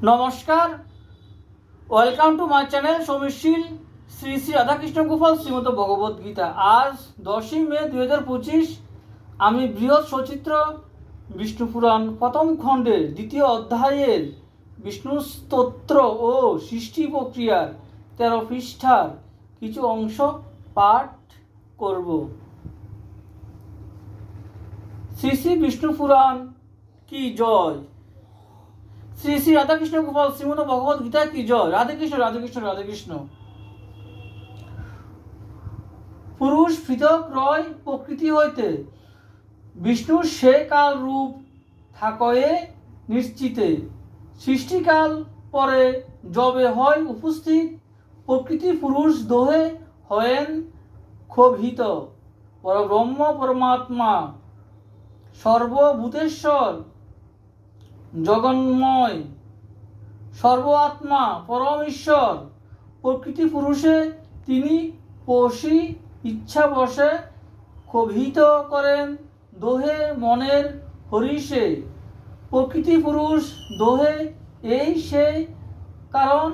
নমস্কার, welcome to my channel Soumishil Shri Shri Radhakrishna Gopal Shrimad Bhagavad Gita. আজ 10ই মে 2025। আমি বৃহৎ সচিত্র বিষ্ণু পুরাণ প্রথম খণ্ডের দ্বিতীয় অধ্যায়ের বিষ্ণু স্তোত্র ও সৃষ্টি প্রক্রিয়ার 13 পৃষ্ঠার কিছু অংশ পাঠ করব। শ্রী শ্রী বিষ্ণু পুরাণ কি জয়। শ্রী শ্রী রাধাকৃষ্ণ গোপাল শ্রীমদ ভগবদ গীতা কি জয়। রাধে কৃষ্ণ রাধে কৃষ্ণ রাধে কৃষ্ণ। পুরুষ পৃথক রয় প্রকৃতি হইতে, বিষ্ণুর সে কাল রূপ থাকয়ে নিশ্চিতে। সৃষ্টিকাল পরে যবে হয় উপস্থিত, প্রকৃতি পুরুষ দোহে হয়েন ক্ষোভিত। পরব্রহ্ম পরমাত্মা সর্বভূতেশ্বর জগন্ময় সর্ব আত্মা পরম ঈশ্বর। প্রকৃতি পুরুষে তিনি পশি ইচ্ছা বসে ক্ষোভিত করেন দোহে মনের হরিষে। প্রকৃতি পুরুষ দোহে এই সে কারণ,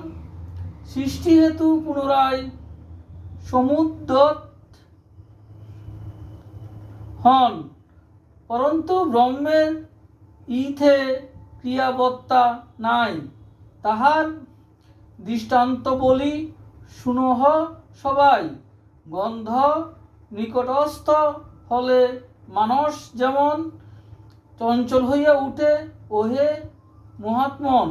সৃষ্টি হেতু পুনরায় সমুদ্যত হন। পরন্তু ব্রহ্মের ইথে ক্রিয়াবত্তা নাই, তাহার দৃষ্টান্ত বলি শুনহ সবাই। গন্ধ নিকটস্থ হলে মানস যেমন চঞ্চল হইয়া উঠে, ওহে মহাত্মন।